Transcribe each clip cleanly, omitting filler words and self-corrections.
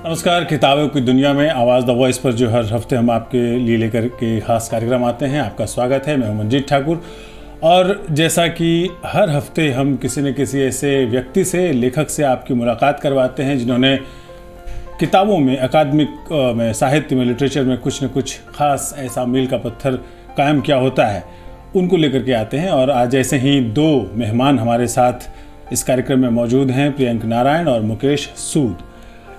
नमस्कार। किताबों की दुनिया में आवाज़ द वॉइस पर जो हर हफ्ते हम आपके लिए लेकर के खास कार्यक्रम आते हैं, आपका स्वागत है। मैं हूं मंजीत ठाकुर। और जैसा कि हर हफ्ते हम किसी न किसी ऐसे व्यक्ति से, लेखक से आपकी मुलाकात करवाते हैं जिन्होंने किताबों में, अकादमिक में, साहित्य में, लिटरेचर में कुछ न कुछ खास ऐसा मील का पत्थर कायम किया होता है, उनको लेकर के आते हैं। और आज ऐसे ही दो मेहमान हमारे साथ इस कार्यक्रम में मौजूद हैं, प्रियंक नारायण और मुकेश सूद।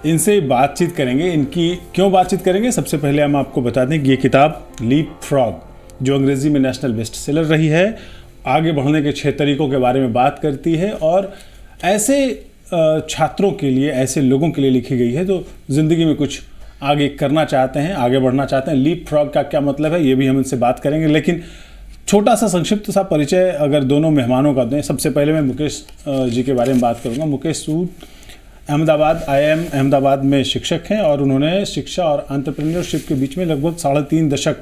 इनसे बातचीत करेंगे। इनकी क्यों बातचीत करेंगे, सबसे पहले हम आपको बता दें कि ये किताब लीप फ्रॉग, जो अंग्रेज़ी में नेशनल बेस्ट सेलर रही है, आगे बढ़ने के 6 तरीकों के बारे में बात करती है और ऐसे छात्रों के लिए, ऐसे लोगों के लिए लिखी गई है जो ज़िंदगी में कुछ आगे करना चाहते हैं, आगे बढ़ना चाहते हैं। लीप फ्रॉग का क्या मतलब है, ये भी हम इनसे बात करेंगे। लेकिन छोटा सा संक्षिप्त सा परिचय अगर दोनों मेहमानों का दें। सबसे पहले मैं मुकेश जी के बारे में बात करूँगा। मुकेश सूद अहमदाबाद, IIM अहमदाबाद में शिक्षक हैं और उन्होंने शिक्षा और एंटरप्रेन्योरशिप के बीच में लगभग 3.5 दशक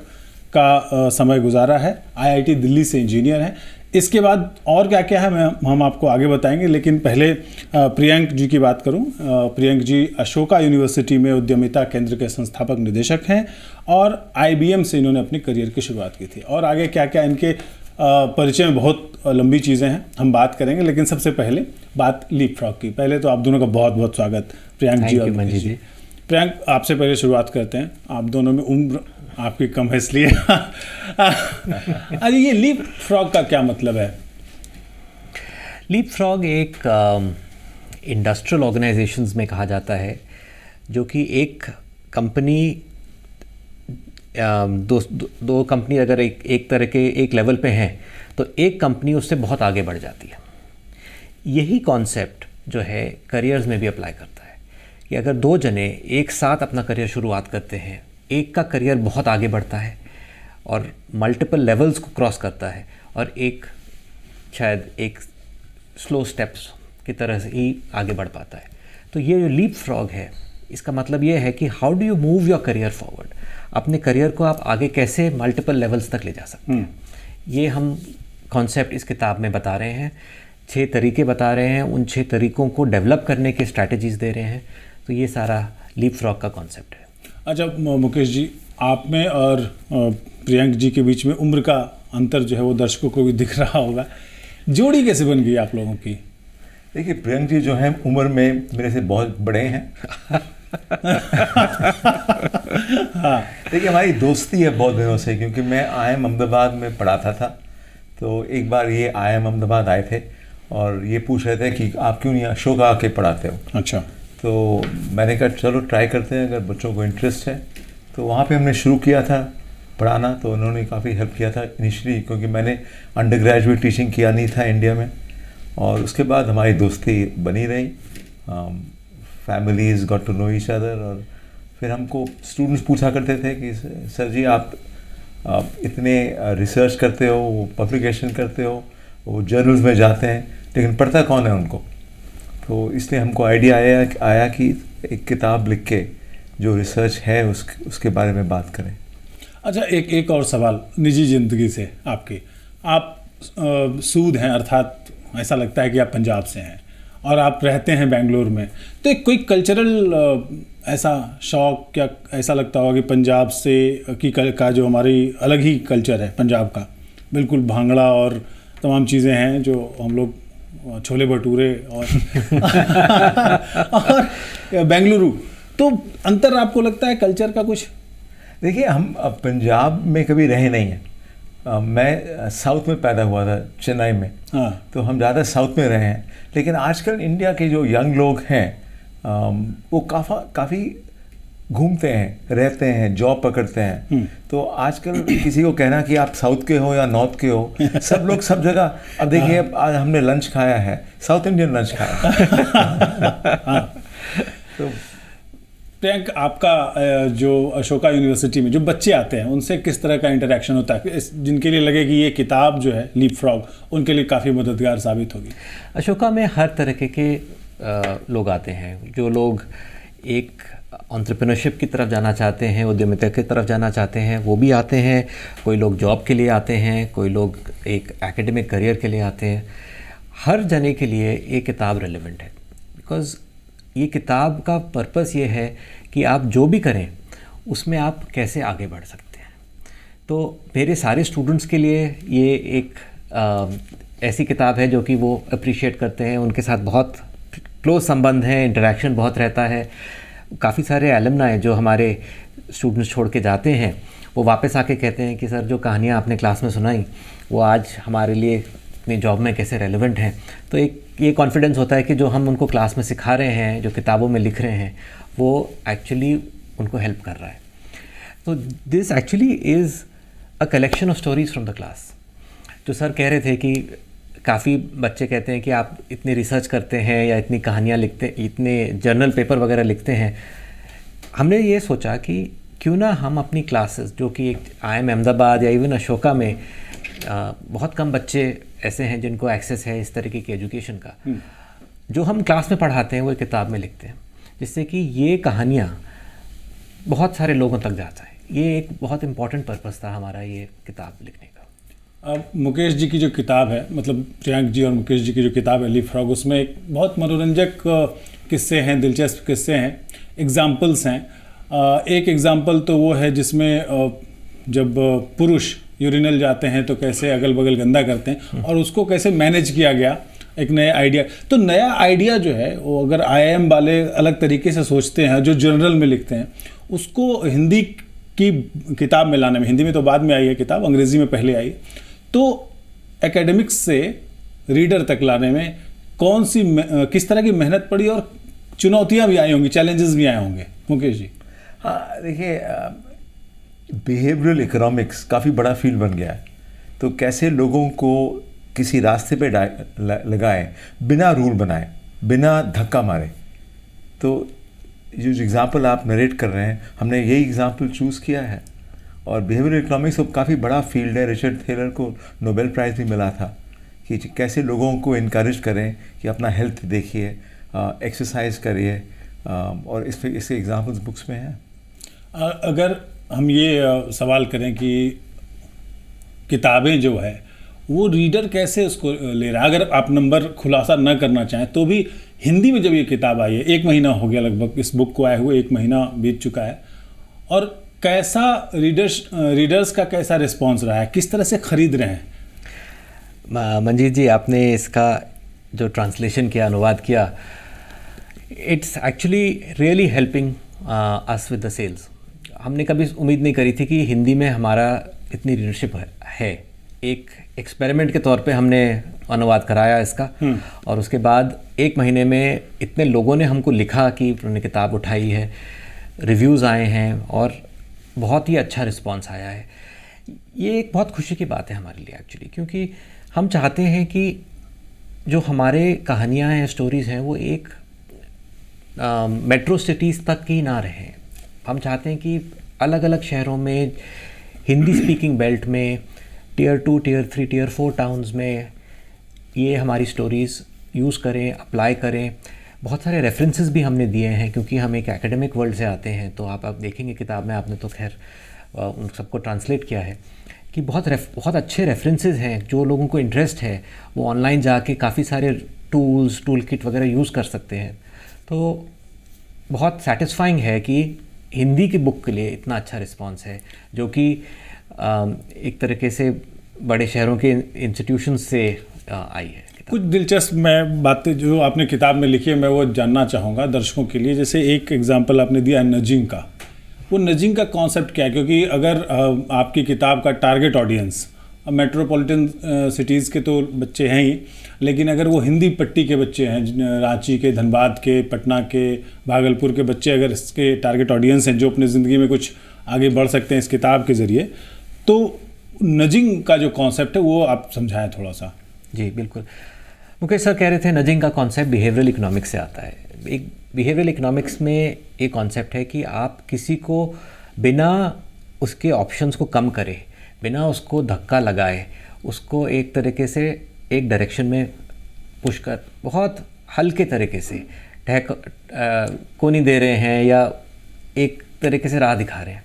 का समय गुजारा है। IIT दिल्ली से इंजीनियर हैं। इसके बाद और क्या क्या है हम आपको आगे बताएंगे, लेकिन पहले प्रियंक जी की बात करूं। प्रियंक जी अशोका यूनिवर्सिटी में उद्यमिता केंद्र के संस्थापक निदेशक हैं और IBM से इन्होंने अपनी करियर की शुरुआत की थी। और आगे क्या क्या इनके परिचय में बहुत लंबी चीज़ें हैं, हम बात करेंगे। लेकिन सबसे पहले बात लीप फ्रॉग की। पहले तो आप दोनों का बहुत बहुत स्वागत, प्रियंक जी और मुकेश जी। प्रियंक, आपसे पहले शुरुआत करते हैं। आप दोनों में उम्र आपकी कम है इसलिए अरे ये लीप फ्रॉग का क्या मतलब है? लीप फ्रॉग एक इंडस्ट्रियल ऑर्गेनाइजेशंस में कहा जाता है, जो कि एक कंपनी, दो कंपनी अगर एक तरह के एक लेवल पे हैं तो एक कंपनी उससे बहुत आगे बढ़ जाती है। यही कॉन्सेप्ट जो है करियर्स में भी अप्लाई करता है कि अगर 2 जने एक साथ अपना करियर शुरुआत करते हैं, एक का करियर बहुत आगे बढ़ता है और मल्टीपल लेवल्स को क्रॉस करता है और एक शायद एक स्लो स्टेप्स की तरह से ही आगे बढ़ पाता है। तो ये जो लीप फ्रॉग है, इसका मतलब ये है कि how do you move your career forward. अपने करियर को आप आगे कैसे मल्टीपल लेवल्स तक ले जा सकते हैं, ये हम कॉन्सेप्ट इस किताब में बता रहे हैं। 6 तरीके बता रहे हैं, उन 6 तरीकों को डेवलप करने के स्ट्रैटेजीज़ दे रहे हैं। तो ये सारा लीप फ्रॉग का कॉन्सेप्ट है। अच्छा मुकेश जी, आप में और प्रियंक जी के बीच में उम्र का अंतर जो है वो दर्शकों को भी दिख रहा होगा। जोड़ी कैसे बन गई आप लोगों की? देखिए, प्रियंक जी जो हैं उम्र में मेरे से बहुत बड़े हैं। हाँ, देखिए हमारी दोस्ती है बहुत दिनों से, क्योंकि मैं IIM अहमदाबाद में पढ़ाता था। तो एक बार ये IIM अहमदाबाद आए थे और ये पूछ रहे थे कि आप क्यों नहीं अशोका आके पढ़ाते हो। अच्छा। तो मैंने कहा चलो ट्राई करते हैं, अगर बच्चों को इंटरेस्ट है। तो वहाँ पे हमने शुरू किया था पढ़ाना। तो उन्होंने काफ़ी हेल्प किया था इनिशियली, क्योंकि मैंने अंडर ग्रेजुएट टीचिंग किया नहीं था इंडिया में। और उसके बाद हमारी दोस्ती बनी रही। Families got to know each other. और फिर हमको स्टूडेंट्स पूछा करते थे कि सर जी आप इतने रिसर्च करते हो, पब्लिकेशन करते हो, वो जर्नल्स में जाते हैं, लेकिन पढ़ता कौन है उनको। तो इसलिए हमको आइडिया आया कि एक किताब लिख के जो रिसर्च है उसके बारे में बात करें। अच्छा, एक और सवाल निजी ज़िंदगी से आपकी। आप सूद हैं, अर्थात ऐसा लगता है कि आप पंजाब से हैं और आप रहते हैं बेंगलोर में। तो एक कोई कल्चरल ऐसा शौक, क्या ऐसा लगता होगा कि पंजाब से का जो हमारी अलग ही कल्चर है पंजाब का, बिल्कुल भांगड़ा और तमाम चीज़ें हैं जो हम लोग, छोले भटूरे और और बेंगलुरु, तो अंतर आपको लगता है कल्चर का कुछ? देखिए, हम पंजाब में कभी रहे नहीं हैं। मैं साउथ में पैदा हुआ था, चेन्नई में। हाँ। तो हम ज़्यादा साउथ में रहे हैं। लेकिन आजकल इंडिया के जो यंग लोग हैं वो काफ़ी घूमते हैं, रहते हैं, जॉब पकड़ते हैं। तो आजकल किसी को कहना कि आप साउथ के हो या नॉर्थ के हो, सब लोग सब जगह। अब देखिए, आज हमने लंच खाया है, साउथ इंडियन लंच खाया। तो प्रियंक, आपका जो अशोका यूनिवर्सिटी में जो बच्चे आते हैं उनसे किस तरह का इंटरेक्शन होता है, जिनके लिए लगे कि ये किताब जो है लीप फ्रॉग उनके लिए काफ़ी मददगार साबित होगी? अशोका में हर तरह के लोग आते हैं। जो लोग एक एंटरप्रेन्योरशिप की तरफ जाना चाहते हैं, उद्यमिता की तरफ जाना चाहते हैं, वो भी आते हैं। कोई लोग जॉब के लिए आते हैं, कोई लोग एक एकेडमिक करियर के लिए आते हैं। हर जने के लिए ये किताब रेलेवेंट है, बिकॉज़ ये किताब का पर्पस ये है कि आप जो भी करें उसमें आप कैसे आगे बढ़ सकते हैं। तो मेरे सारे स्टूडेंट्स के लिए ये एक ऐसी किताब है जो कि वो अप्रिशिएट करते हैं, उनके साथ बहुत क्लोज संबंध है, इंटरेक्शन बहुत रहता है। काफ़ी सारे एलुमनाई जो हमारे स्टूडेंट्स छोड़ के जाते हैं वो वापस आके कहते हैं कि सर जो कहानियाँ आपने क्लास में सुनाई वो आज हमारे लिए अपनी जॉब में कैसे रेलेवेंट हैं। तो एक ये कॉन्फिडेंस होता है कि जो हम उनको क्लास में सिखा रहे हैं, जो किताबों में लिख रहे हैं, वो एक्चुअली उनको हेल्प कर रहा है। तो this actually is a collection of stories from the class. जो सर कह रहे थे कि काफ़ी बच्चे कहते हैं कि आप इतनी रिसर्च करते हैं या इतनी कहानियाँ लिखते, इतने जर्नल पेपर वगैरह लिखते हैं। हमने ये सोचा कि क्यों ना हम अपनी क्लासेस, जो कि एक IIM अहमदाबाद या इवन अशोका में बहुत कम बच्चे ऐसे हैं जिनको एक्सेस है इस तरीके की एजुकेशन का, जो हम क्लास में पढ़ाते हैं वो एक किताब में लिखते हैं, जिससे कि ये कहानियाँ बहुत सारे लोगों तक जाता है। ये एक बहुत इम्पॉर्टेंट पर्पस था हमारा ये किताब लिखने का। अब मुकेश जी की जो किताब है, मतलब प्रियांक जी और मुकेश जी की जो किताब है लीप फ्रॉग, उसमें एक बहुत मनोरंजक किस्से हैं, दिलचस्प किस्से हैं, एग्जाम्पल्स हैं। एक एग्जाम्पल तो वो है जिसमें जब पुरुष यूरिनल जाते हैं तो कैसे अगल बगल गंदा करते हैं और उसको कैसे मैनेज किया गया, एक नया आइडिया। तो नया आइडिया जो है वो अगर IIM वाले अलग तरीके से सोचते हैं, जो जर्नल में लिखते हैं, उसको हिंदी की किताब में लाने में, हिंदी में तो बाद में आई है किताब, अंग्रेज़ी में पहले आई, तो एकेडमिक्स से रीडर तक लाने में किस तरह की मेहनत पड़ी और चुनौतियाँ भी आई होंगी, चैलेंजेस भी आए होंगे मुकेश जी? हाँ, देखिए, बिहेवियरल इकोनॉमिक्स काफ़ी बड़ा फील्ड बन गया है। तो कैसे लोगों को किसी रास्ते पे लगाएं, बिना रूल बनाए, बिना धक्का मारे। तो जो एग्ज़ाम्पल आप नरेट कर रहे हैं, हमने यही एग्ज़ाम्पल चूज़ किया है। और बिहेवियरल इकोनॉमिक्स अब काफ़ी बड़ा फील्ड है। रिचर्ड थेलर को नोबेल प्राइज़ भी मिला था कि कैसे लोगों को इनकरेज करें कि अपना हेल्थ देखिए, एक्सरसाइज करिए, और इसके एग्जाम्पल्स बुक्स में हैं। अगर हम ये सवाल करें कि किताबें जो है वो रीडर कैसे उसको ले रहा है, अगर आप नंबर खुलासा न करना चाहें तो भी, हिंदी में जब ये किताब आई है, 1 महीना हो गया लगभग इस बुक को आए हुए, 1 महीना बीत चुका है, और कैसा रीडर्स का कैसा रिस्पॉन्स रहा है, किस तरह से खरीद रहे हैं? मंजीत जी, आपने इसका जो ट्रांसलेशन किया, अनुवाद किया, it's actually really helping us with the sales. हमने कभी उम्मीद नहीं करी थी कि हिंदी में हमारा इतनी रीडरशिप है। एक एक्सपेरिमेंट के तौर पे हमने अनुवाद कराया इसका, और उसके बाद 1 महीने में इतने लोगों ने हमको लिखा कि उन्होंने किताब उठाई है, रिव्यूज़ आए हैं और बहुत ही अच्छा रिस्पांस आया है। ये एक बहुत खुशी की बात है हमारे लिए एक्चुअली, क्योंकि हम चाहते हैं कि जो हमारे कहानियाँ हैं, स्टोरीज़ हैं, वो एक मेट्रो सिटीज़ तक ही ना रहें। हम चाहते हैं कि अलग अलग शहरों में, हिंदी स्पीकिंग बेल्ट में, Tier 2, Tier 3, Tier 4 टाउन्स में ये हमारी स्टोरीज़ यूज़ करें, अप्लाई करें। बहुत सारे रेफरेंसेस भी हमने दिए हैं, क्योंकि हम एक एकेडमिक वर्ल्ड से आते हैं। तो आप देखेंगे किताब में, आपने तो खैर उन सबको ट्रांसलेट किया है कि बहुत अच्छे रेफरेंसेस हैं। जो लोगों को इंटरेस्ट है वो ऑनलाइन जाके काफ़ी सारे टूल किट वगैरह यूज़ कर सकते हैं। तो बहुत सेटिस्फाइंग है कि हिंदी की बुक के लिए इतना अच्छा रिस्पांस है, जो कि एक तरीके से बड़े शहरों के इंस्टीट्यूशन से आई है। कुछ दिलचस्प मैं बातें जो आपने किताब में लिखी है मैं वो जानना चाहूँगा दर्शकों के लिए। जैसे एक एग्जांपल आपने दिया है नजिंग का, वो नजिंग का कॉन्सेप्ट क्या है? क्योंकि अगर आपकी किताब का टारगेट ऑडियंस मेट्रोपॉलिटन सिटीज़ के तो बच्चे हैं ही, लेकिन अगर वो हिंदी पट्टी के बच्चे हैं, रांची के, धनबाद के, पटना के, भागलपुर के बच्चे अगर इसके टारगेट ऑडियंस हैं जो अपनी ज़िंदगी में कुछ आगे बढ़ सकते हैं इस किताब के ज़रिए, तो नजिंग का जो कॉन्सेप्ट है वो आप समझाएं थोड़ा सा। जी बिल्कुल, मुकेश सर कह रहे थे नजिंग का कॉन्सेप्ट बिहेवियरल इकोनॉमिक्स से आता है। एक बिहेवियरल इकोनॉमिक्स में एक कॉन्सेप्ट है कि आप किसी को बिना उसके ऑप्शंस को कम करे, बिना उसको धक्का लगाए, उसको एक तरीके से एक डायरेक्शन में पुश कर, बहुत हल्के तरीके से को नहीं दे रहे हैं या एक तरीके से राह दिखा रहे हैं।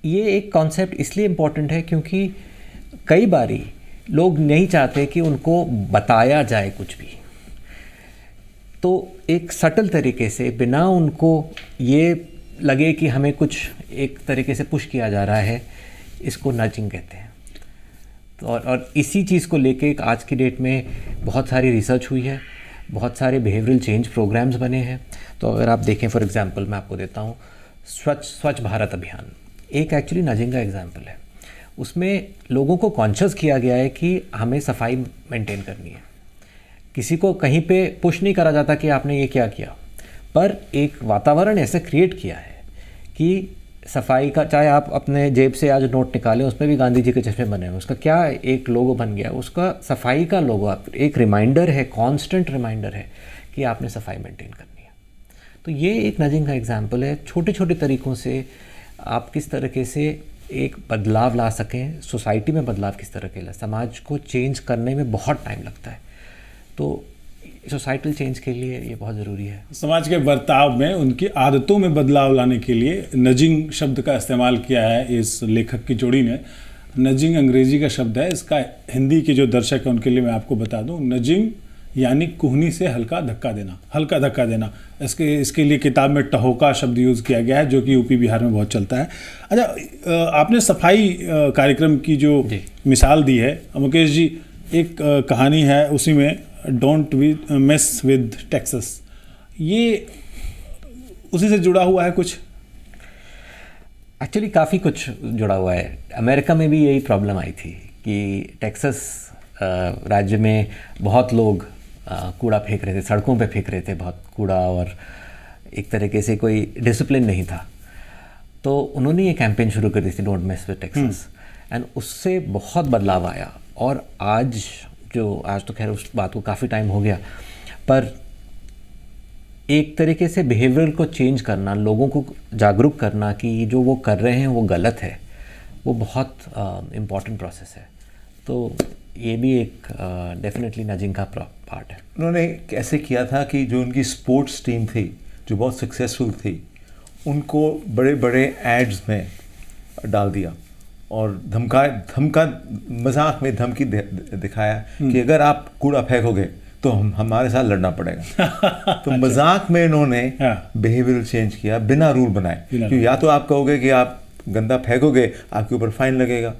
ये एक कॉन्सेप्ट इसलिए इम्पॉर्टेंट है क्योंकि कई बारी लोग नहीं चाहते कि उनको बताया जाए कुछ भी। तो एक सटल तरीके से, बिना उनको ये लगे कि हमें कुछ एक तरीके से पुश किया जा रहा है, इसको नजिंग कहते हैं। तो और इसी चीज़ को लेके आज की डेट में बहुत सारी रिसर्च हुई है, बहुत सारे बिहेवियरल चेंज प्रोग्राम्स बने हैं। तो अगर आप देखें, फॉर एग्जांपल मैं आपको देता हूँ, स्वच्छ भारत अभियान एक एक्चुअली नजिंग का एग्जांपल है। उसमें लोगों को कॉन्शियस किया गया है कि हमें सफाई मेंटेन करनी है। किसी को कहीं पे पुश नहीं करा जाता कि आपने ये क्या किया, पर एक वातावरण ऐसे क्रिएट किया है कि सफाई का, चाहे आप अपने जेब से आज नोट निकालें, उसमें भी गांधी जी के चश्मे बने हुए, उसका क्या एक लोगो बन गया, उसका सफाई का लोगो एक रिमाइंडर है, कांस्टेंट रिमाइंडर है कि आपने सफाई मेंटेन करनी है। तो ये एक नजिंग का एग्जांपल है। छोटे छोटे तरीक़ों से आप किस तरीके से एक बदलाव ला सकें, सोसाइटी में बदलाव किस तरह के ला, समाज को चेंज करने में बहुत टाइम लगता है, तो सोसाइटल चेंज के लिए ये बहुत ज़रूरी है। समाज के बर्ताव में, उनकी आदतों में बदलाव लाने के लिए नजिंग शब्द का इस्तेमाल किया है इस लेखक की जोड़ी ने। नजिंग अंग्रेजी का शब्द है, इसका हिंदी के जो दर्शक हैं उनके लिए मैं आपको बता दूं, नजिंग यानी कुहनी से हल्का धक्का देना। इसके लिए किताब में टहोका शब्द यूज़ किया गया है, जो कि यूपी बिहार में बहुत चलता है। अच्छा, आपने सफाई कार्यक्रम की जो मिसाल दी है मुकेश जी, एक कहानी है उसी में, डोंट मेस विद टेक्सास, ये उसी से जुड़ा हुआ है कुछ? एक्चुअली काफ़ी कुछ जुड़ा हुआ है। अमेरिका में भी यही प्रॉब्लम आई थी कि टेक्सास राज्य में बहुत लोग कूड़ा फेंक रहे थे, सड़कों पे फेंक रहे थे बहुत कूड़ा, और एक तरीके से कोई डिसिप्लिन नहीं था। तो उन्होंने ये कैंपेन शुरू कर दी थी, don't mess with Texas, and उससे बहुत बदलाव आया। और आज तो खैर उस बात को काफ़ी टाइम हो गया, पर एक तरीके से बिहेवियर को चेंज करना, लोगों को जागरूक करना कि जो वो कर रहे हैं वो गलत है, वो बहुत इम्पॉर्टेंट प्रोसेस है। तो ये भी एक डेफिनेटली नजिंग का पार्ट है। उन्होंने कैसे किया था कि जो उनकी स्पोर्ट्स टीम थी, जो बहुत सक्सेसफुल थी, उनको बड़े बड़े एड्स में डाल दिया और धमका मजाक में धमकी दिखाया कि अगर आप कूड़ा फेंकोगे तो हमारे साथ लड़ना पड़ेगा। तो मजाक में इन्होंने बिहेवियरल चेंज किया, बिना रूल बनाए। क्योंकि या तो आप कहोगे कि आप गंदा फेंकोगे, आपके ऊपर फाइन लगेगा,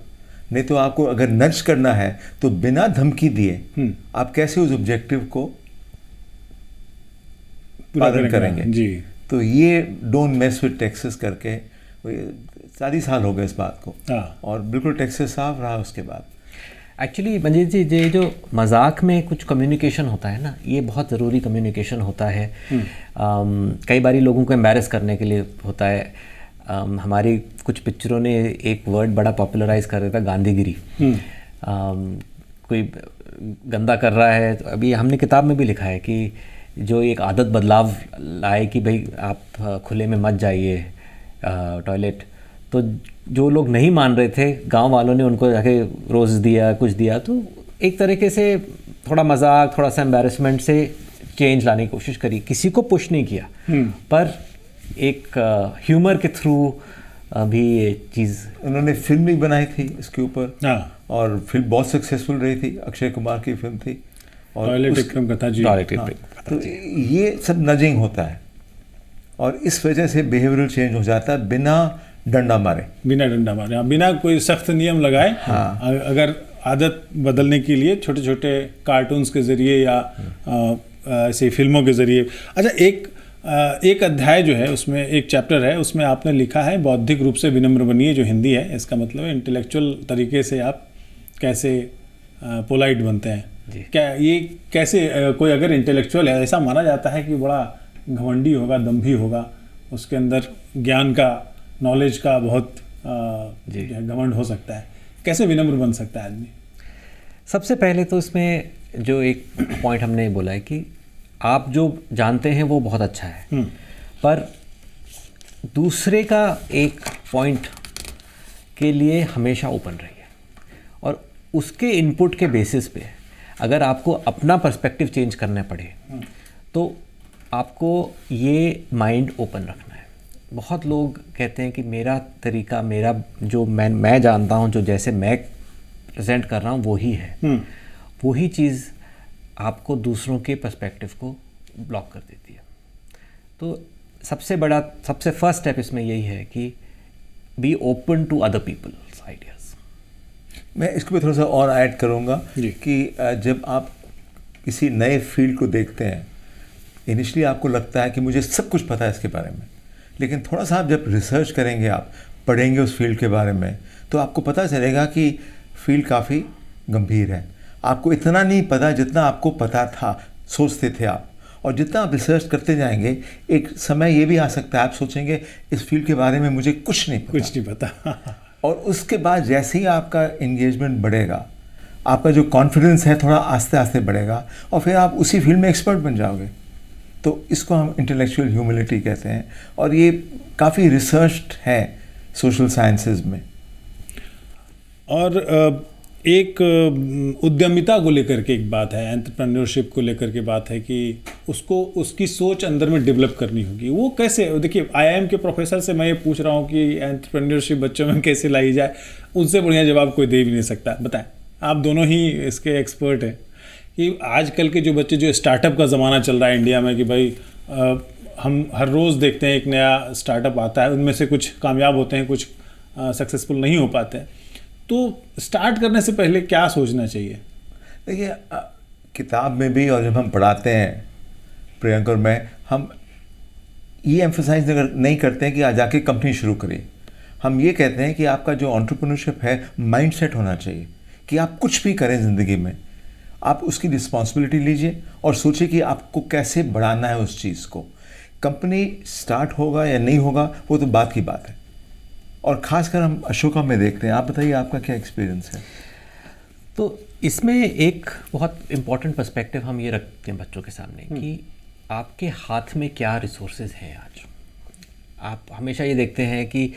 नहीं तो आपको अगर नर्च करना है तो बिना धमकी दिए आप कैसे उस ऑब्जेक्टिव को पालन करेंगे जी। तो ये डोंट मेस विद टेक्सास करके 40 साल हो गए इस बात को, और बिल्कुल टेक्सास साफ रहा उसके बाद। एक्चुअली मंजीत जी, ये जो मजाक में कुछ कम्युनिकेशन होता है ना, ये बहुत ज़रूरी कम्युनिकेशन होता है। कई बारी लोगों को एम्बैरस करने के लिए होता है। हमारी कुछ पिक्चरों ने एक वर्ड बड़ा पॉपुलराइज कर रहा था, गांधीगिरी। कोई गंदा कर रहा है, तो अभी हमने किताब में भी लिखा है कि जो एक आदत बदलाव लाए कि भाई आप खुले में मत जाइए टॉयलेट, तो जो लोग नहीं मान रहे थे, गांव वालों ने उनको जाके रोज़ दिया, कुछ दिया। तो एक तरीके से थोड़ा मजाक, थोड़ा सा एम्बैरसमेंट से चेंज लाने की कोशिश करी, किसी को पुश नहीं किया, पर एक ह्यूमर के थ्रू भी ये चीज़। उन्होंने फिल्म भी बनाई थी इसके ऊपर, और फिल्म बहुत सक्सेसफुल रही थी, अक्षय कुमार की फिल्म थी, और तो ये सब नजिंग होता है, और इस वजह से बिहेवियरल चेंज हो जाता है बिना डंडा मारे, बिना कोई सख्त नियम लगाए। अगर आदत बदलने के लिए छोटे छोटे कार्टून्स के ज़रिए या ऐसे फिल्मों के ज़रिए। अच्छा, एक अध्याय जो है उसमें, एक चैप्टर है उसमें आपने लिखा है बौद्धिक रूप से विनम्र बनिए, जो हिंदी है इसका मतलब है इंटेलेक्चुअल तरीके से आप कैसे पोलाइट बनते हैं। क्या ये कैसे, कोई अगर इंटेलेक्चुअल है, ऐसा माना जाता है कि बड़ा घमंडी होगा, दम्भी होगा, उसके अंदर ज्ञान का, नॉलेज का बहुत घमंड हो सकता है, कैसे विनम्र बन सकता है आदमी? सबसे पहले तो इसमें जो एक पॉइंट हमने बोला है कि आप जो जानते हैं वो बहुत अच्छा है, पर दूसरे का एक पॉइंट के लिए हमेशा ओपन रहिए, और उसके इनपुट के बेसिस पे अगर आपको अपना पर्सपेक्टिव चेंज करना पड़े तो आपको ये माइंड ओपन रखना है। बहुत लोग कहते हैं कि मेरा तरीका, मेरा जो मैं जानता हूँ, जो जैसे मैं प्रेजेंट कर रहा हूँ वही है। वही चीज़ आपको दूसरों के पर्सपेक्टिव को ब्लॉक कर देती है। तो सबसे फर्स्ट स्टेप इसमें यही है कि be open to other peoples ideas. मैं इसको भी थोड़ा सा और ऐड करूँगा कि जब आप किसी नए फील्ड को देखते हैं, इनिशियली आपको लगता है कि मुझे सब कुछ पता है इसके बारे में, लेकिन थोड़ा सा आप जब रिसर्च करेंगे, आप पढ़ेंगे उस फील्ड के बारे में, तो आपको पता चलेगा कि फील्ड काफ़ी गंभीर है। आपको इतना नहीं पता जितना आपको पता था, सोचते थे आप। और जितना आप रिसर्च करते जाएंगे, एक समय ये भी आ सकता है आप सोचेंगे इस फील्ड के बारे में मुझे कुछ नहीं पता। और उसके बाद जैसे ही आपका एंगेजमेंट बढ़ेगा, आपका जो कॉन्फिडेंस है थोड़ा आस्ते आस्ते बढ़ेगा और फिर आप उसी फील्ड में एक्सपर्ट बन जाओगे। तो इसको हम इंटेलेक्चुअल ह्यूमिलिटी कहते हैं और ये काफ़ी रिसर्च्ड है सोशल साइंसेज में। और एक उद्यमिता को लेकर के एक बात है, एंटरप्रेन्योरशिप को लेकर के बात है कि उसको उसकी सोच अंदर में डेवलप करनी होगी। वो कैसे? देखिए, आईआईएम के प्रोफेसर से मैं ये पूछ रहा हूँ कि एंटरप्रेन्योरशिप बच्चों में कैसे लाई जाए, उनसे बढ़िया जवाब कोई दे भी नहीं सकता। बताएं, आप दोनों ही इसके एक्सपर्ट हैं कि आजकल के जो बच्चे, जो स्टार्टअप का ज़माना चल रहा है इंडिया में, कि भाई हम हर रोज़ देखते हैं एक नया स्टार्टअप आता है, उनमें से कुछ कामयाब होते हैं, कुछ सक्सेसफुल नहीं हो पाते हैं। तो स्टार्ट करने से पहले क्या सोचना चाहिए? देखिए, किताब में भी और जब हम पढ़ाते हैं प्रियंक और मैं, हम ये एम्फसाइज नहीं करते हैं कि आज जाके कंपनी शुरू करिए। हम ये कहते हैं कि आपका जो एंटरप्रेन्योरशिप है, माइंडसेट होना चाहिए कि आप कुछ भी करें ज़िंदगी में, आप उसकी रिस्पॉन्सिबिलिटी लीजिए और सोचिए कि आपको कैसे बढ़ाना है उस चीज़ को। कंपनी स्टार्ट होगा या नहीं होगा वो तो बात की बात है, और ख़ासकर हम अशोका में देखते हैं। आप बताइए, आपका क्या एक्सपीरियंस है? तो इसमें एक बहुत इम्पॉर्टेंट पर्सपेक्टिव हम ये रखते हैं बच्चों के सामने कि आपके हाथ में क्या रिसोर्सेज हैं आज। आप हमेशा ये देखते हैं कि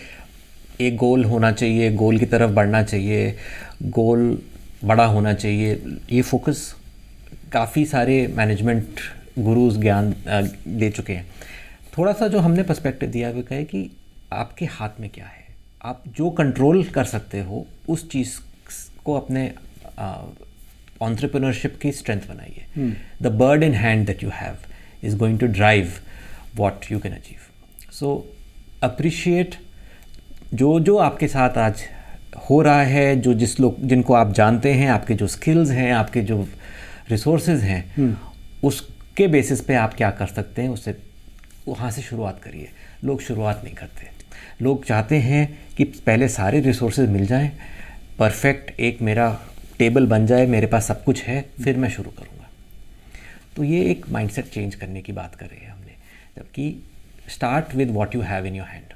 एक गोल होना चाहिए, गोल की तरफ बढ़ना चाहिए, गोल बड़ा होना चाहिए। ये फोकस काफ़ी सारे मैनेजमेंट गुरुज ज्ञान दे चुके हैं। थोड़ा सा जो हमने पर्सपेक्टिव दिया वो कहे कि आपके हाथ में क्या है, आप जो कंट्रोल कर सकते हो उस चीज़ को अपने एंटरप्रेन्योरशिप की स्ट्रेंथ बनाइए। The bird in hand that you have is going to drive what you can achieve. So appreciate जो आपके साथ आज हो रहा है, जो जिनको आप जानते हैं, आपके जो स्किल्स हैं, आपके जो रिसोर्सेज हैं, उसके बेसिस पे आप क्या कर सकते हैं, उससे वहाँ से शुरुआत करिए। लोग शुरुआत नहीं करते, लोग चाहते हैं कि पहले सारे रिसोर्सेज मिल जाएं, परफेक्ट एक मेरा टेबल बन जाए, मेरे पास सब कुछ है, फिर मैं शुरू करूँगा। तो ये एक माइंडसेट चेंज करने की बात कर रहे हैं हमने, जबकि start with what you have in your hand.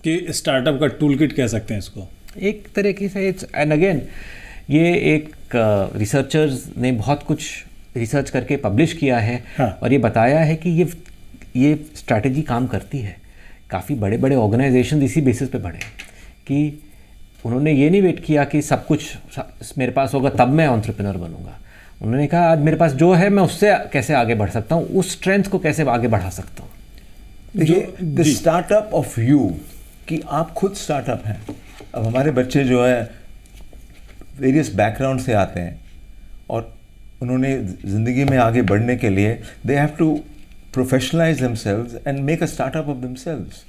कि स्टार्टअप का टूल किट कह सकते हैं इसको एक तरीके से। एंड अगेन, ये एक रिसर्चर्स ने बहुत कुछ रिसर्च करके पब्लिश किया है। हाँ। और ये बताया है कि ये स्ट्रैटेजी काम करती है। काफ़ी बड़े बड़े ऑर्गेनाइजेशन इसी बेसिस पे बढ़े कि उन्होंने ये नहीं वेट किया कि सब कुछ मेरे पास होगा तब मैं एंटरप्रेन्योर बनूंगा। उन्होंने कहा आज मेरे पास जो है मैं उससे कैसे आगे बढ़ सकता हूँ, उस स्ट्रेंथ को कैसे आगे बढ़ा सकता हूँ। देखिए, द स्टार्टअप ऑफ यू, कि आप खुद स्टार्टअप हैं। अब हमारे बच्चे जो है वेरियस बैकग्राउंड से आते हैं और उन्होंने ज़िंदगी में आगे बढ़ने के लिए they have to professionalise themselves and make a startup of themselves.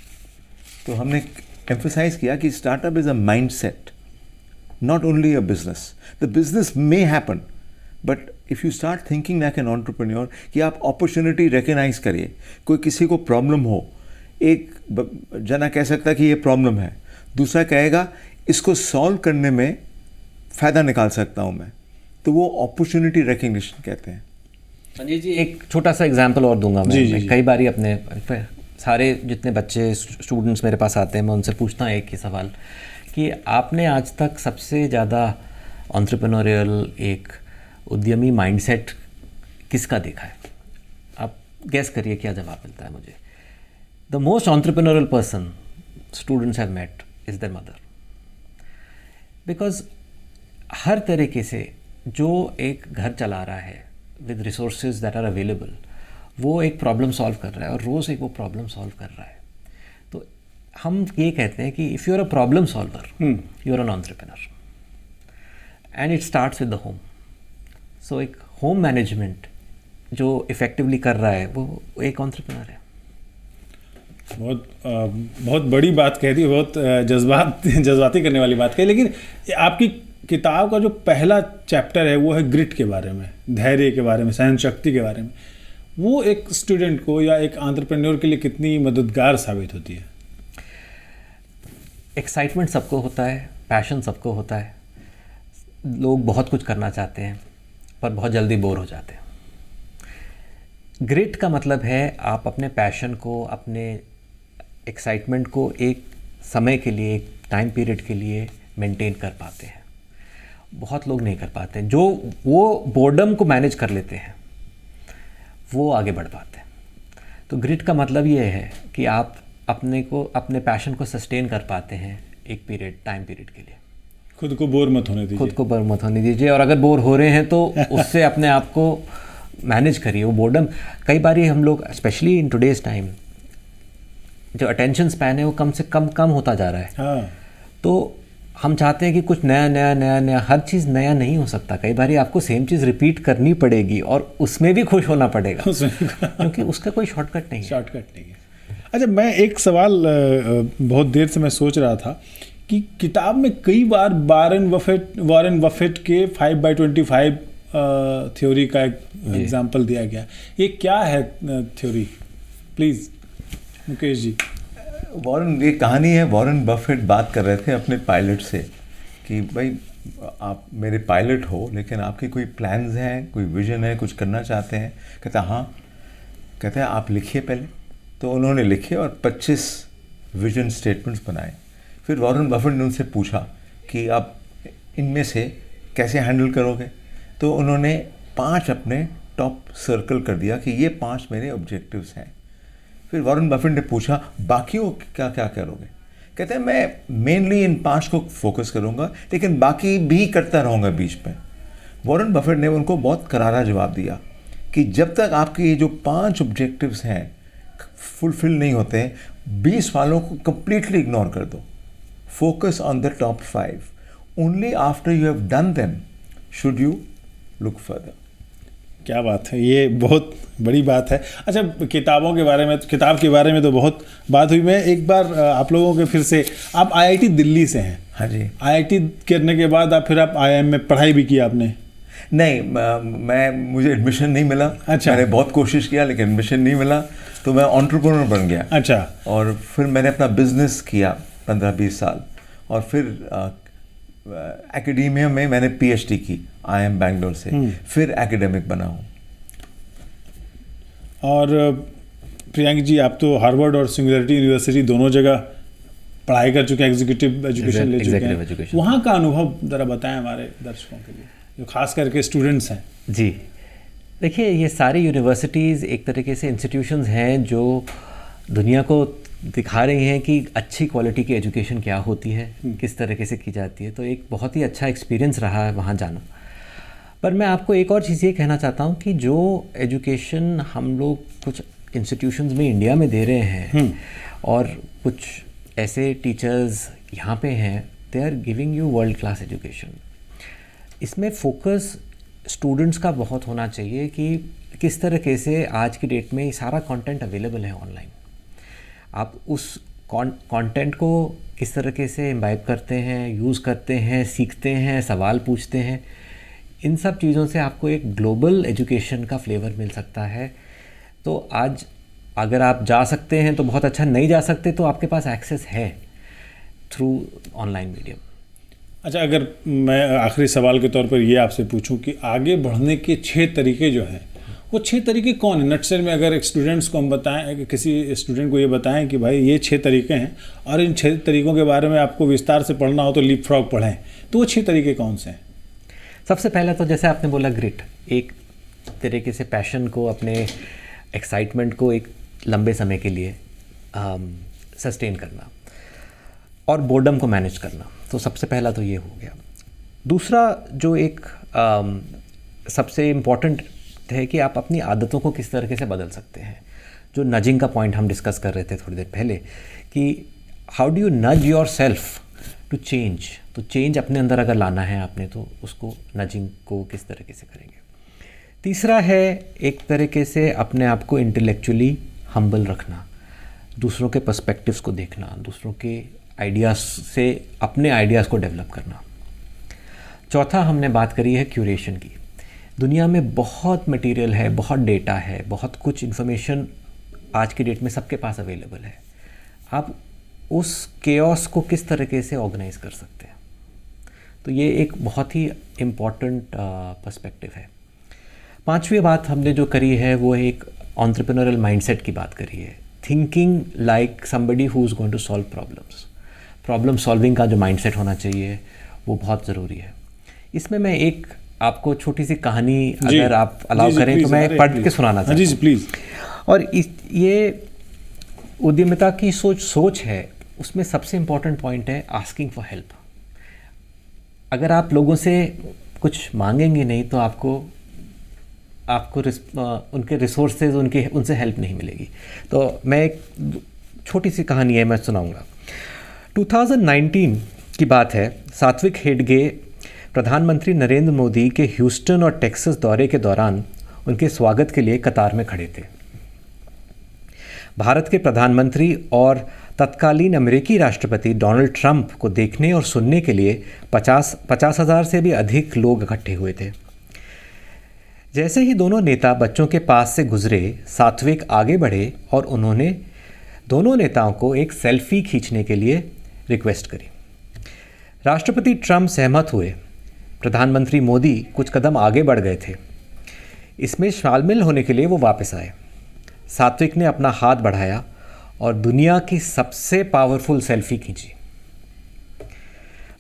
तो हमने एम्फसाइज किया कि startup is a mindset, not only a business. The business may happen, but if you start thinking like an entrepreneur, कि आप opportunity recognise करिए। कोई किसी को प्रॉब्लम हो, एक जना कह सकता है कि ये प्रॉब्लम है, दूसरा कहेगा इसको सॉल्व करने में फ़ायदा निकाल सकता हूँ मैं, तो वो अपॉर्चुनिटी रिकग्निशन कहते हैं। संजय जी, एक छोटा सा एग्जांपल और दूंगा मैं। कई बार अपने सारे जितने बच्चे स्टूडेंट्स मेरे पास आते हैं, मैं उनसे पूछता हूँ एक ही सवाल कि आपने आज तक सबसे ज़्यादा एंटरप्रेन्योरियल एक उद्यमी माइंडसेट किसका देखा है? आप गैस करिए क्या जवाब मिलता है मुझे। The most entrepreneurial person students have met is their mother. Because हर तरीके से जो एक घर चला रहा है with resources that are available, वो एक प्रॉब्लम सॉल्व कर रहा है और रोज़ एक वो प्रॉब्लम सॉल्व कर रहा है। तो हम ये कहते हैं कि if you are a problem solver, you are an entrepreneur, and it starts with the home. So एक होम मैनेजमेंट जो इफ़ेक्टिवली कर रहा है वो एक एंटरप्रेन्योर है। बहुत बड़ी बात कह दी, बहुत जज्बाती करने वाली बात कही। लेकिन आपकी किताब का जो पहला चैप्टर है वो है ग्रिट के बारे में, धैर्य के बारे में, सहन शक्ति के बारे में। वो एक स्टूडेंट को या एक एंटरप्रेन्योर के लिए कितनी मददगार साबित होती है? एक्साइटमेंट सबको होता है, पैशन सबको होता है, लोग बहुत कुछ करना चाहते हैं पर बहुत जल्दी बोर हो जाते हैं। ग्रिट का मतलब है आप अपने पैशन को, अपने एक्साइटमेंट को एक समय के लिए, एक टाइम पीरियड के लिए मेंटेन कर पाते हैं। बहुत लोग नहीं कर पाते हैं। जो वो बोर्डम को मैनेज कर लेते हैं वो आगे बढ़ पाते हैं। तो ग्रिट का मतलब ये है कि आप अपने पैशन को सस्टेन कर पाते हैं एक पीरियड, टाइम पीरियड के लिए। खुद को बोर मत होने दीजिए। खुद को बोर मत होने दीजिए, और अगर बोर हो रहे हैं तो उससे अपने आप को मैनेज करिए। वो बोर्डम, कई बार हम लोग स्पेशली इन टुडेज टाइम जो अटेंशन स्पैन है वो कम से कम होता जा रहा है। हाँ। तो हम चाहते हैं कि कुछ नया, हर चीज़ नया नहीं हो सकता। कई बार आपको सेम चीज़ रिपीट करनी पड़ेगी और उसमें भी खुश होना पड़ेगा क्योंकि उसका कोई शॉर्टकट नहीं है। अच्छा, मैं एक सवाल बहुत देर से मैं सोच रहा था कि किताब में कई बार वॉरेन बफेट के 5x25 थ्योरी का एक एग्जाम्पल दिया गया। ये क्या है थ्योरी? प्लीज़ मुकेश जी। ये कहानी है, वॉरेन बफेट बात कर रहे थे अपने पायलट से कि भाई आप मेरे पायलट हो लेकिन आपके कोई प्लान्स हैं, कोई विजन है, कुछ करना चाहते हैं? कहता हाँ। कहते हैं आप लिखिए पहले। तो उन्होंने लिखे और 25 विजन स्टेटमेंट्स बनाए। फिर वॉरेन बफेट ने उनसे पूछा कि आप इनमें से कैसे हैंडल करोगे? तो उन्होंने 5 अपने टॉप सर्कल कर दिया कि ये 5 मेरे ऑब्जेक्टिव्स हैं। फिर वॉरेन बफेट ने पूछा बाकियों क्या क्या करोगे? कहते हैं मैं मेनली इन 5 को फोकस करूंगा लेकिन बाकी भी करता रहूँगा बीच में। वॉरेन बफेट ने उनको बहुत करारा जवाब दिया कि जब तक आपके ये जो 5 ऑब्जेक्टिव्स हैं फुलफिल नहीं होते हैं, 20 वालों को कंप्लीटली इग्नोर कर दो। Focus on the top 5। Only after you have done them should you look further. क्या बात है, ये बहुत बड़ी बात है। अच्छा, किताब के बारे में तो बहुत बात हुई। मैं एक बार आप लोगों के फिर से, आप आईआईटी दिल्ली से हैं? हाँ जी। आईआईटी करने के बाद फिर आप आईआईएम में पढ़ाई भी की आपने? नहीं, मुझे एडमिशन नहीं मिला। अच्छा। मैंने बहुत कोशिश किया लेकिन एडमिशन नहीं मिला, तो मैं एंटरप्रेन्योर बन गया। अच्छा। और फिर मैंने अपना बिजनेस किया 15-20 साल, और फिर एकेडेमिया में मैंने पीएचडी की आईआईएम बैंगलोर से। फिर एकेडमिक बना हूँ। और प्रियंक जी, आप तो हार्वर्ड और सिंगुलरिटी यूनिवर्सिटी दोनों जगह पढ़ाई कर चुके हैं, एग्जीक्यूटिव एजुकेशन ले चुके हैं। वहाँ का अनुभव ज़रा बताएं हमारे दर्शकों के लिए, जो खास करके स्टूडेंट्स हैं। जी, देखिए, ये सारी यूनिवर्सिटीज़ एक तरीके से इंस्टीट्यूशंस हैं जो दुनिया को दिखा रही हैं कि अच्छी क्वालिटी की एजुकेशन क्या होती है, किस तरीके से की जाती है। तो एक बहुत ही अच्छा एक्सपीरियंस रहा है वहाँ जाना। पर मैं आपको एक और चीज़ ये कहना चाहता हूँ कि जो एजुकेशन हम लोग कुछ इंस्टीट्यूशंस में इंडिया में दे रहे हैं और कुछ ऐसे टीचर्स यहाँ पे हैं, they are giving you world class education. इसमें फोकस स्टूडेंट्स का बहुत होना चाहिए कि किस तरीके से आज की डेट में सारा कंटेंट अवेलेबल है ऑनलाइन। आप उस कंटेंट को किस तरीके से इम्बाइब करते हैं, यूज़ करते हैं, सीखते हैं, सवाल पूछते हैं, इन सब चीज़ों से आपको एक ग्लोबल एजुकेशन का फ्लेवर मिल सकता है। तो आज अगर आप जा सकते हैं तो बहुत अच्छा, नहीं जा सकते तो आपके पास एक्सेस है थ्रू ऑनलाइन मीडियम। अच्छा, अगर मैं आखिरी सवाल के तौर पर ये आपसे पूछूं कि आगे बढ़ने के 6 तरीके जो हैं, वो 6 तरीके कौन है? नटसेल में अगर एक स्टूडेंट्स को हम बताएं, किसी स्टूडेंट को ये बताएं कि भाई ये 6 तरीके हैं और इन 6 तरीकों के बारे में आपको विस्तार से पढ़ना हो तो लीप फ्रॉग पढ़ें, तो वो 6 तरीके कौन से हैं? सबसे पहला तो जैसे आपने बोला ग्रिट, एक तरीके से पैशन को, अपने एक्साइटमेंट को एक लंबे समय के लिए सस्टेन करना और बोर्डम को मैनेज करना। तो सबसे पहला तो ये हो गया। दूसरा जो एक सबसे इम्पॉर्टेंट है कि आप अपनी आदतों को किस तरीके से बदल सकते हैं। जो नजिंग का पॉइंट हम डिस्कस कर रहे थे थोड़ी देर पहले कि हाउ डू यू नज योर सेल्फ टू चेंज। तो चेंज अपने अंदर अगर लाना है आपने, तो उसको नजिंग को किस तरीके से करेंगे। तीसरा है एक तरीके से अपने आप को इंटेलेक्चुअली हम्बल रखना, दूसरों के पर्सपेक्टिव्स को देखना, दूसरों के आइडियाज़ से अपने आइडियाज़ को डेवलप करना। चौथा हमने बात करी है क्यूरेशन की। दुनिया में बहुत मटेरियल है, बहुत डेटा है, बहुत कुछ इन्फॉर्मेशन आज की डेट में सबके पास अवेलेबल है। आप उस केओस को किस तरीके से ऑर्गेनाइज कर सकते हैं, तो ये एक बहुत ही इम्पॉर्टेंट पर्सपेक्टिव है। पांचवी बात हमने जो करी है वो एक एंटरप्रेन्योरियल माइंडसेट की बात करी है, thinking like somebody who is going to solve problems. Problem solving का जो माइंडसेट होना चाहिए वो बहुत ज़रूरी है। इसमें मैं एक आपको छोटी सी कहानी अगर आप अलाउ करें तो मैं पढ़ के सुनाना चाहता हूँ। जी प्लीज़। और ये उद्यमिता की सोच है, उसमें सबसे इम्पॉर्टेंट पॉइंट है आस्किंग फॉर हेल्प। अगर आप लोगों से कुछ मांगेंगे नहीं तो आपको उनके रिसोर्सेज उनसे हेल्प नहीं मिलेगी। तो मैं एक छोटी सी कहानी है मैं सुनाऊंगा। 2019 की बात है। सात्विक हेडगे प्रधानमंत्री नरेंद्र मोदी के ह्यूस्टन और टेक्सास दौरे के दौरान उनके स्वागत के लिए कतार में खड़े थे। भारत के प्रधानमंत्री और तत्कालीन अमेरिकी राष्ट्रपति डोनाल्ड ट्रंप को देखने और सुनने के लिए 50,000 से भी अधिक लोग इकट्ठे हुए थे। जैसे ही दोनों नेता बच्चों के पास से गुजरे, सात्विक आगे बढ़े और उन्होंने दोनों नेताओं को एक सेल्फी खींचने के लिए रिक्वेस्ट करी। राष्ट्रपति ट्रंप सहमत हुए। प्रधानमंत्री मोदी कुछ कदम आगे बढ़ गए थे। इसमें शामिल होने के लिए वो वापस आए। सात्विक ने अपना हाथ बढ़ाया और दुनिया की सबसे पावरफुल सेल्फी खींची।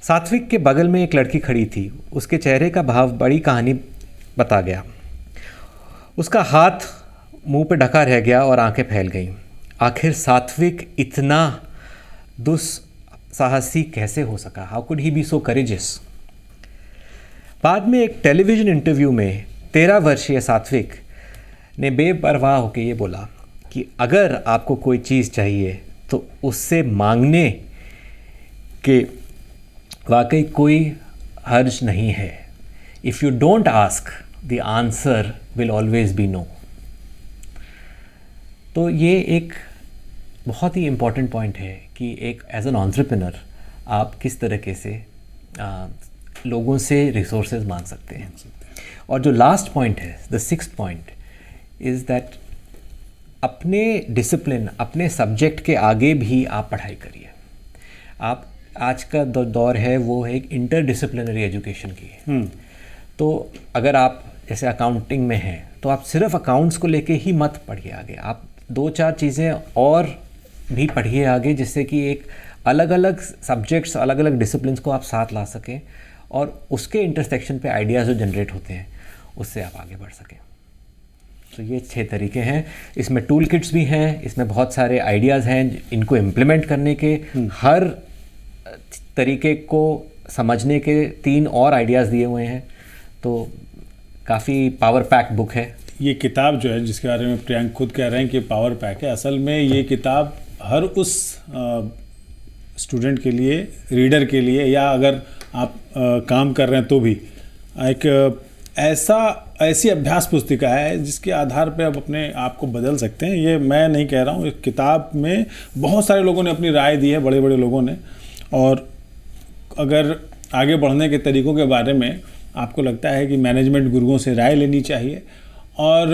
सात्विक के बगल में एक लड़की खड़ी थी। उसके चेहरे का भाव बड़ी कहानी बता गया। उसका हाथ मुंह पे ढका रह गया और आंखें फैल गईं। आखिर सात्विक इतना दुस्साहसी कैसे हो सका? How could he be so courageous? बाद में एक टेलीविज़न इंटरव्यू में 13 वर्षीय सात्विक ने बेपरवाह होकर ये बोला कि अगर आपको कोई चीज़ चाहिए तो उससे मांगने के वाकई कोई हर्ज नहीं है। If you don't ask the answer will always be no. तो ये एक बहुत ही इम्पॉर्टेंट पॉइंट है कि एक एज एन एंटरप्रेन्योर आप किस तरीके से लोगों से रिसोर्सेज मांग सकते हैं। और जो लास्ट पॉइंट है, the sixth point is that अपने डिसिप्लिन, अपने सब्जेक्ट के आगे भी आप पढ़ाई करिए। आप आज का दौर है वो है एक इंटरडिसिप्लिनरी एजुकेशन की। तो अगर आप जैसे अकाउंटिंग में हैं तो आप सिर्फ अकाउंट्स को लेके ही मत पढ़िए आगे, आप 2-4 चीज़ें और भी पढ़िए आगे, जिससे कि एक अलग अलग सब्जेक्ट्स, अलग अलग डिसिप्लिन्स को आप साथ ला सकें और उसके इंटरसेक्शन पे आइडियाज़ जो जनरेट होते हैं उससे आप आगे बढ़ सकें। तो ये 6 तरीके हैं। इसमें टूल किट्स भी हैं, इसमें बहुत सारे आइडियाज़ हैं इनको इम्प्लीमेंट करने के। हर तरीके को समझने के 3 और आइडियाज़ दिए हुए हैं। तो काफ़ी पावर पैक बुक है ये किताब जो है, जिसके बारे में प्रियांक खुद कह रहे हैं कि पावर पैक है। असल में ये किताब हर उस स्टूडेंट के लिए, रीडर के लिए, या अगर आप काम कर रहे हैं तो भी एक ऐसी अभ्यास पुस्तिका है जिसके आधार पर आप अपने आप को बदल सकते हैं। ये मैं नहीं कह रहा हूँ, इस किताब में बहुत सारे लोगों ने अपनी राय दी है, बड़े बड़े लोगों ने। और अगर आगे बढ़ने के तरीक़ों के बारे में आपको लगता है कि मैनेजमेंट गुरुओं से राय लेनी चाहिए और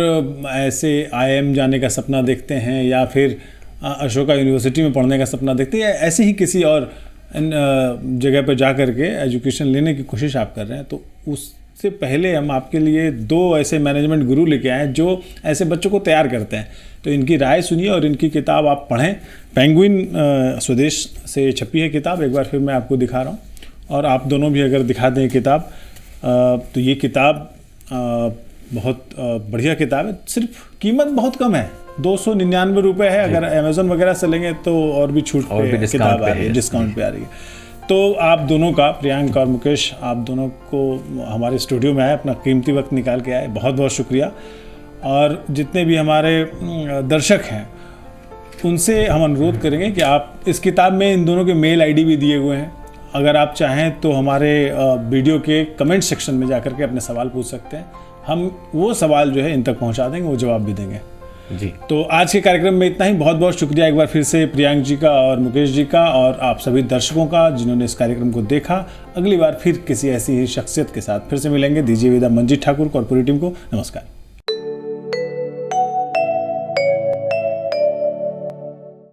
ऐसे IIM जाने का सपना देखते हैं या फिर अशोका यूनिवर्सिटी में पढ़ने का सपना देखते हैं या ऐसे ही किसी और जगह पर जा कर के एजुकेशन लेने की कोशिश आप कर रहे हैं, तो उससे पहले हम आपके लिए 2 ऐसे मैनेजमेंट गुरु लेके आए हैं जो ऐसे बच्चों को तैयार करते हैं। तो इनकी राय सुनिए और इनकी किताब आप पढ़ें। पेंगुइन स्वदेश से छपी है किताब, एक बार फिर मैं आपको दिखा रहा हूँ और आप दोनों भी अगर दिखा दें किताब, तो ये किताब बहुत बढ़िया किताब है। सिर्फ कीमत बहुत कम है, 299 रुपये है। अगर अमेज़न वगैरह से लेंगे तो और भी छूट पे किताब आ रही है, डिस्काउंट पे आ रही है। तो आप दोनों का, प्रियांक और मुकेश, आप दोनों को हमारे स्टूडियो में आए, अपना कीमती वक्त निकाल के आए, बहुत बहुत शुक्रिया। और जितने भी हमारे दर्शक हैं उनसे हम अनुरोध करेंगे कि आप, इस किताब में इन दोनों के मेल ID भी दिए हुए हैं। अगर आप चाहें तो हमारे वीडियो के कमेंट सेक्शन में जाकर के अपने सवाल पूछ सकते हैं। हम वो सवाल जो है इन तक पहुंचा देंगे, वो जवाब भी देंगे जी। तो आज के कार्यक्रम में इतना ही। बहुत बहुत शुक्रिया एक बार फिर से प्रियांक जी का और मुकेश जी का और आप सभी दर्शकों का जिन्होंने इस कार्यक्रम को देखा। अगली बार फिर किसी ऐसी ही शख्सियत के साथ फिर से मिलेंगे। दीजिए विदा मंजीत ठाकुर को और पूरी टीम को। नमस्कार।